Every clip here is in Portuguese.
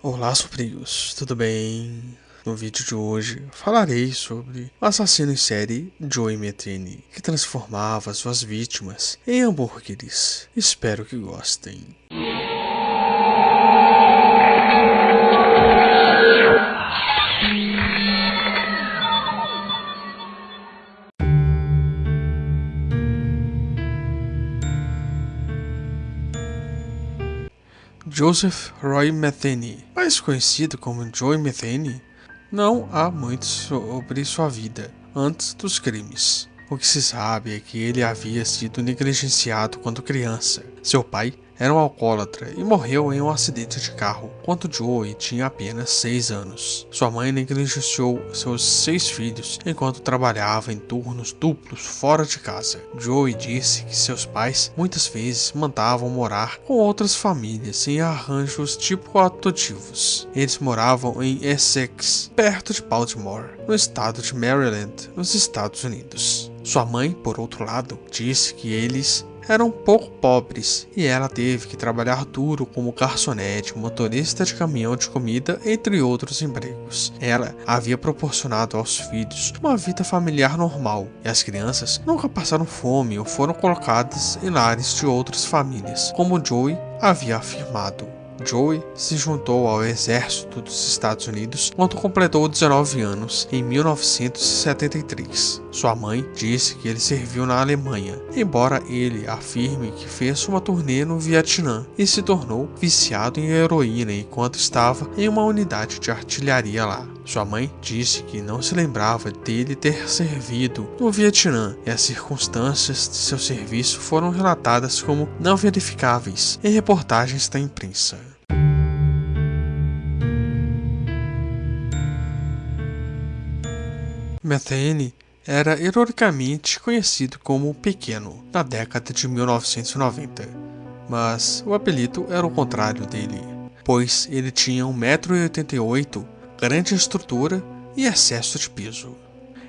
Olá, sobrinhos, tudo bem? No vídeo de hoje falarei sobre o assassino em série Joey Metheny, que transformava suas vítimas em hambúrgueres. Espero que gostem. Joseph Roy Metheny, mais conhecido como Joey Metheny, não há muito sobre sua vida antes dos crimes. O que se sabe é que ele havia sido negligenciado quando criança. Seu pai era um alcoólatra e morreu em um acidente de carro quando Joey tinha apenas 6 anos. Sua mãe negligenciou seus 6 filhos enquanto trabalhava em turnos duplos fora de casa. Joey disse que seus pais muitas vezes mandavam morar com outras famílias em arranjos tipo adotivos. Eles moravam em Essex, perto de Baltimore, no estado de Maryland, nos Estados Unidos. Sua mãe, por outro lado, disse que eles eram pouco pobres e ela teve que trabalhar duro como garçonete, motorista de caminhão de comida, entre outros empregos. Ela havia proporcionado aos filhos uma vida familiar normal e as crianças nunca passaram fome ou foram colocadas em lares de outras famílias, como Joey havia afirmado. Joey se juntou ao exército dos Estados Unidos quando completou 19 anos em 1973. Sua mãe disse que ele serviu na Alemanha, embora ele afirme que fez uma turnê no Vietnã e se tornou viciado em heroína enquanto estava em uma unidade de artilharia lá. Sua mãe disse que não se lembrava dele ter servido no Vietnã e as circunstâncias de seu serviço foram relatadas como não verificáveis em reportagens da imprensa. Metheny era ironicamente conhecido como Pequeno na década de 1990, mas o apelido era o contrário dele, pois ele tinha 1,88 m, grande estrutura e excesso de peso.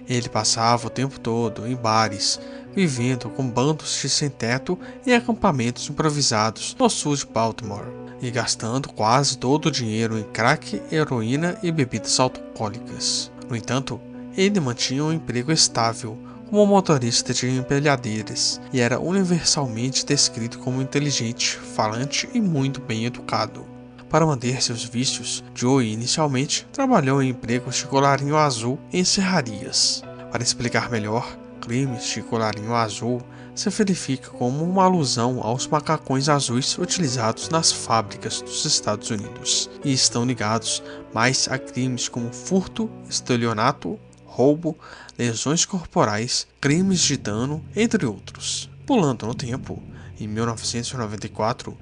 Ele passava o tempo todo em bares, vivendo com bandos de sem-teto em acampamentos improvisados no sul de Baltimore, e gastando quase todo o dinheiro em crack, heroína e bebidas alcoólicas. No entanto, ele mantinha um emprego estável como motorista de empilhadeiras e era universalmente descrito como inteligente, falante e muito bem educado. Para manter seus vícios, Joey inicialmente trabalhou em empregos de colarinho azul em serrarias. Para explicar melhor, crimes de colarinho azul se verifica como uma alusão aos macacões azuis utilizados nas fábricas dos Estados Unidos e estão ligados mais a crimes como furto, estelionato, roubo, lesões corporais, crimes de dano, entre outros. Pulando no tempo, em 1994,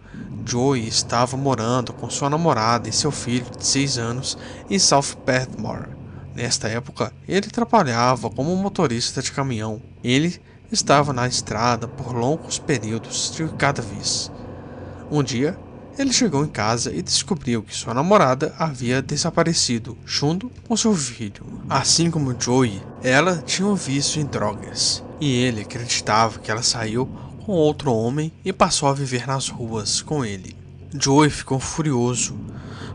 Joey estava morando com sua namorada e seu filho de 6 anos em South Baltimore. Nesta época, ele trabalhava como motorista de caminhão. Ele estava na estrada por longos períodos de cada vez. Um dia, ele chegou em casa e descobriu que sua namorada havia desaparecido, junto com seu filho. Assim como Joey, ela tinha um vício em drogas, e ele acreditava que ela saiu com outro homem e passou a viver nas ruas com ele. Joey ficou furioso.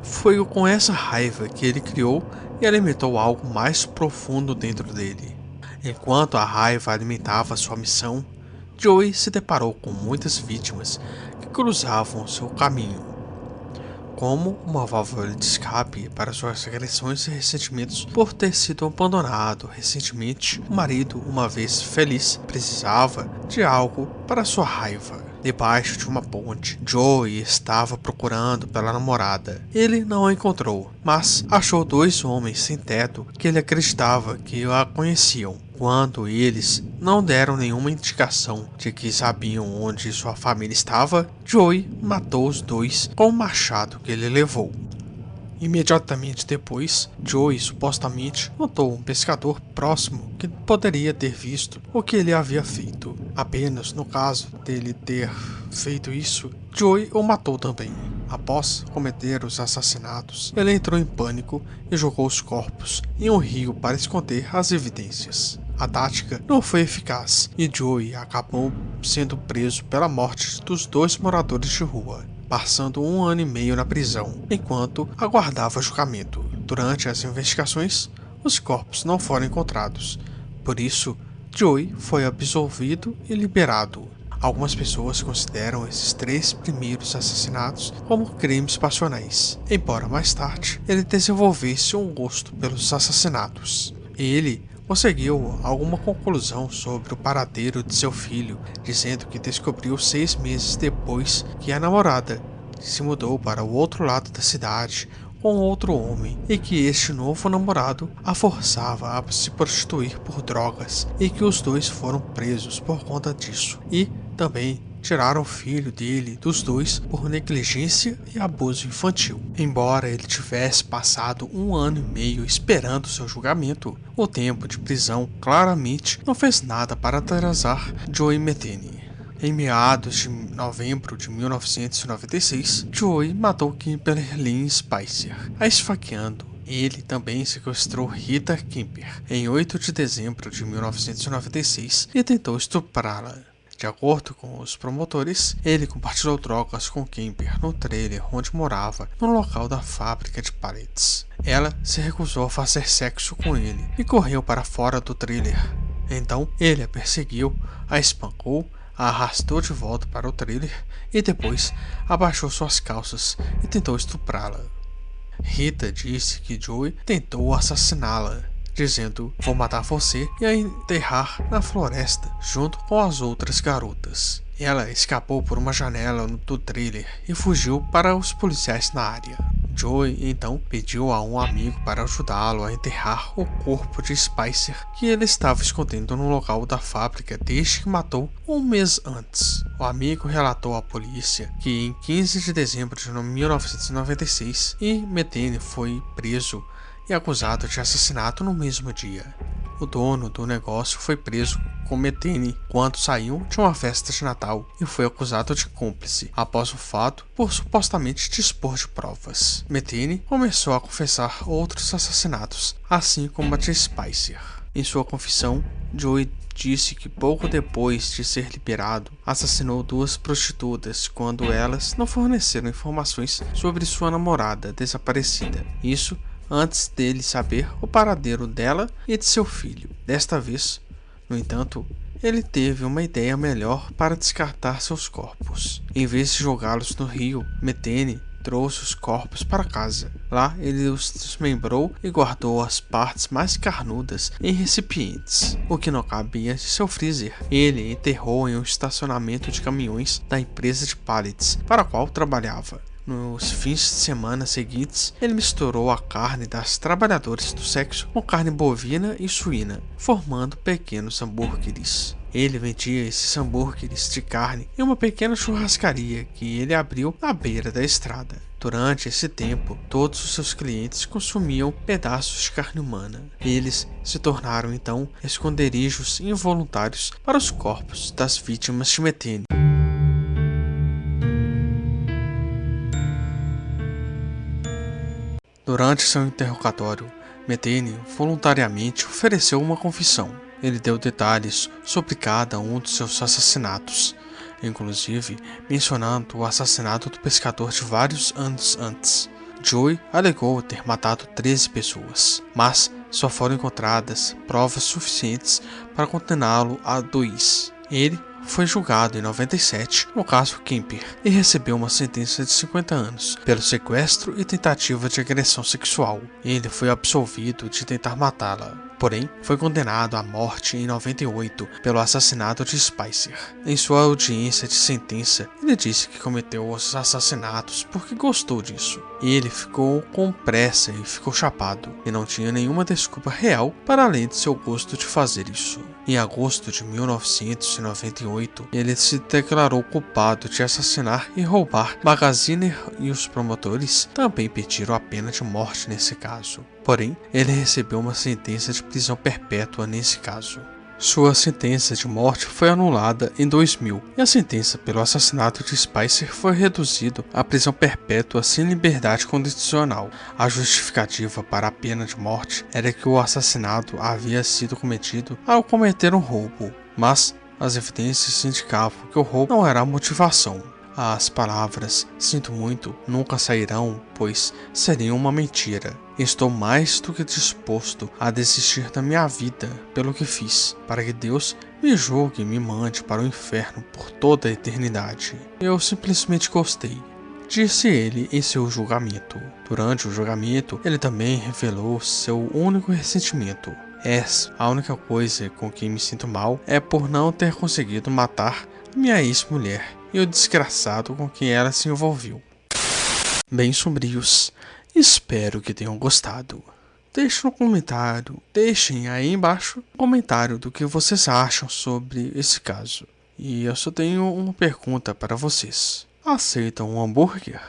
Foi com essa raiva que ele criou e alimentou algo mais profundo dentro dele. Enquanto a raiva alimentava sua missão, Joey se deparou com muitas vítimas que cruzavam seu caminho. Como uma válvula de escape para suas agressões e ressentimentos por ter sido abandonado recentemente, o marido, uma vez feliz, precisava de algo para sua raiva. Debaixo de uma ponte, Joey estava procurando pela namorada. Ele não a encontrou, mas achou 2 homens sem teto que ele acreditava que a conheciam. Quando eles não deram nenhuma indicação de que sabiam onde sua família estava, Joey matou os 2 com o machado que ele levou. Imediatamente depois, Joey supostamente notou um pescador próximo que poderia ter visto o que ele havia feito. Apenas no caso dele ter feito isso, Joey o matou também. Após cometer os assassinatos, ele entrou em pânico e jogou os corpos em um rio para esconder as evidências. A tática não foi eficaz e Joey acabou sendo preso pela morte dos 2 moradores de rua. passando 1 ano e meio na prisão, enquanto aguardava julgamento. Durante as investigações, os corpos não foram encontrados. Por isso, Joey foi absolvido e liberado. Algumas pessoas consideram esses 3 primeiros assassinatos como crimes passionais, embora mais tarde ele desenvolvesse um gosto pelos assassinatos. Ele conseguiu alguma conclusão sobre o paradeiro de seu filho, dizendo que descobriu 6 meses depois que a namorada se mudou para o outro lado da cidade com outro homem e que este novo namorado a forçava a se prostituir por drogas e que os dois foram presos por conta disso e também tiraram o filho dele dos dois por negligência e abuso infantil. Embora ele tivesse passado 1 ano e meio esperando seu julgamento, o tempo de prisão claramente não fez nada para atrasar Joey Metheny. Em meados de novembro de 1996, Joey matou Kimberly Spicer, a esfaqueando. Ele também sequestrou Rita Kemper em 8 de dezembro de 1996 e tentou estuprá-la. De acordo com os promotores, ele compartilhou drogas com Kemper no trailer onde morava, no local da fábrica de pallets. Ela se recusou a fazer sexo com ele e correu para fora do trailer. Então ele a perseguiu, a espancou, a arrastou de volta para o trailer e depois abaixou suas calças e tentou estuprá-la. Rita disse que Joey tentou assassiná-la, dizendo: "Vou matar você e a enterrar na floresta junto com as outras garotas." Ela escapou por uma janela do trailer e fugiu para os policiais na área. Joey então pediu a um amigo para ajudá-lo a enterrar o corpo de Spicer, que ele estava escondendo no local da fábrica desde que matou 1 mês antes. O amigo relatou à polícia que em 15 de dezembro de 1996, Metheny foi preso e acusado de assassinato no mesmo dia. O dono do negócio foi preso com Metheny quando saiu de uma festa de Natal e foi acusado de cúmplice após o fato por supostamente dispor de provas. Metheny começou a confessar outros assassinatos, assim como a de Spicer. Em sua confissão, Joey disse que pouco depois de ser liberado, assassinou 2 prostitutas quando elas não forneceram informações sobre sua namorada desaparecida. Isso antes dele saber o paradeiro dela e de seu filho. Desta vez, no entanto, ele teve uma ideia melhor para descartar seus corpos. Em vez de jogá-los no rio, Metheny trouxe os corpos para casa. Lá ele os desmembrou e guardou as partes mais carnudas em recipientes, o que não cabia de seu freezer. Ele enterrou em um estacionamento de caminhões da empresa de pallets para a qual trabalhava. Nos fins de semana seguintes, ele misturou a carne das trabalhadoras do sexo com carne bovina e suína, formando pequenos hambúrgueres. Ele vendia esses hambúrgueres de carne em uma pequena churrascaria que ele abriu à beira da estrada. Durante esse tempo, todos os seus clientes consumiam pedaços de carne humana. Eles se tornaram então esconderijos involuntários para os corpos das vítimas de Metheny. Durante seu interrogatório, Metheny voluntariamente ofereceu uma confissão. Ele deu detalhes sobre cada um dos seus assassinatos, inclusive mencionando o assassinato do pescador de vários anos antes. Joey alegou ter matado 13 pessoas, mas só foram encontradas provas suficientes para condená-lo a 2. Ele foi julgado em 97 no caso Kemper e recebeu uma sentença de 50 anos pelo sequestro e tentativa de agressão sexual. Ele foi absolvido de tentar matá-la, porém foi condenado à morte em 98 pelo assassinato de Spicer. Em sua audiência de sentença, ele disse que cometeu os assassinatos porque gostou disso. Ele ficou com pressa e ficou chapado, e não tinha nenhuma desculpa real para além de seu gosto de fazer isso. Em agosto de 1998, ele se declarou culpado de assassinar e roubar Magaziner e os promotores também pediram a pena de morte nesse caso. Porém, ele recebeu uma sentença de prisão perpétua nesse caso. Sua sentença de morte foi anulada em 2000 e a sentença pelo assassinato de Spicer foi reduzida à prisão perpétua sem liberdade condicional. A justificativa para a pena de morte era que o assassinato havia sido cometido ao cometer um roubo, mas as evidências indicavam que o roubo não era a motivação. As palavras "sinto muito" nunca sairão, pois seriam uma mentira. Estou mais do que disposto a desistir da minha vida pelo que fiz, para que Deus me julgue e me mande para o inferno por toda a eternidade. Eu simplesmente gostei, disse ele em seu julgamento. Durante o julgamento, ele também revelou seu único ressentimento. A única coisa com que me sinto mal é por não ter conseguido matar minha ex-mulher e o desgraçado com quem ela se envolveu. Bem sombrios, espero que tenham gostado. Deixem aí embaixo um comentário do que vocês acham sobre esse caso. E eu só tenho uma pergunta para vocês: aceitam um hambúrguer?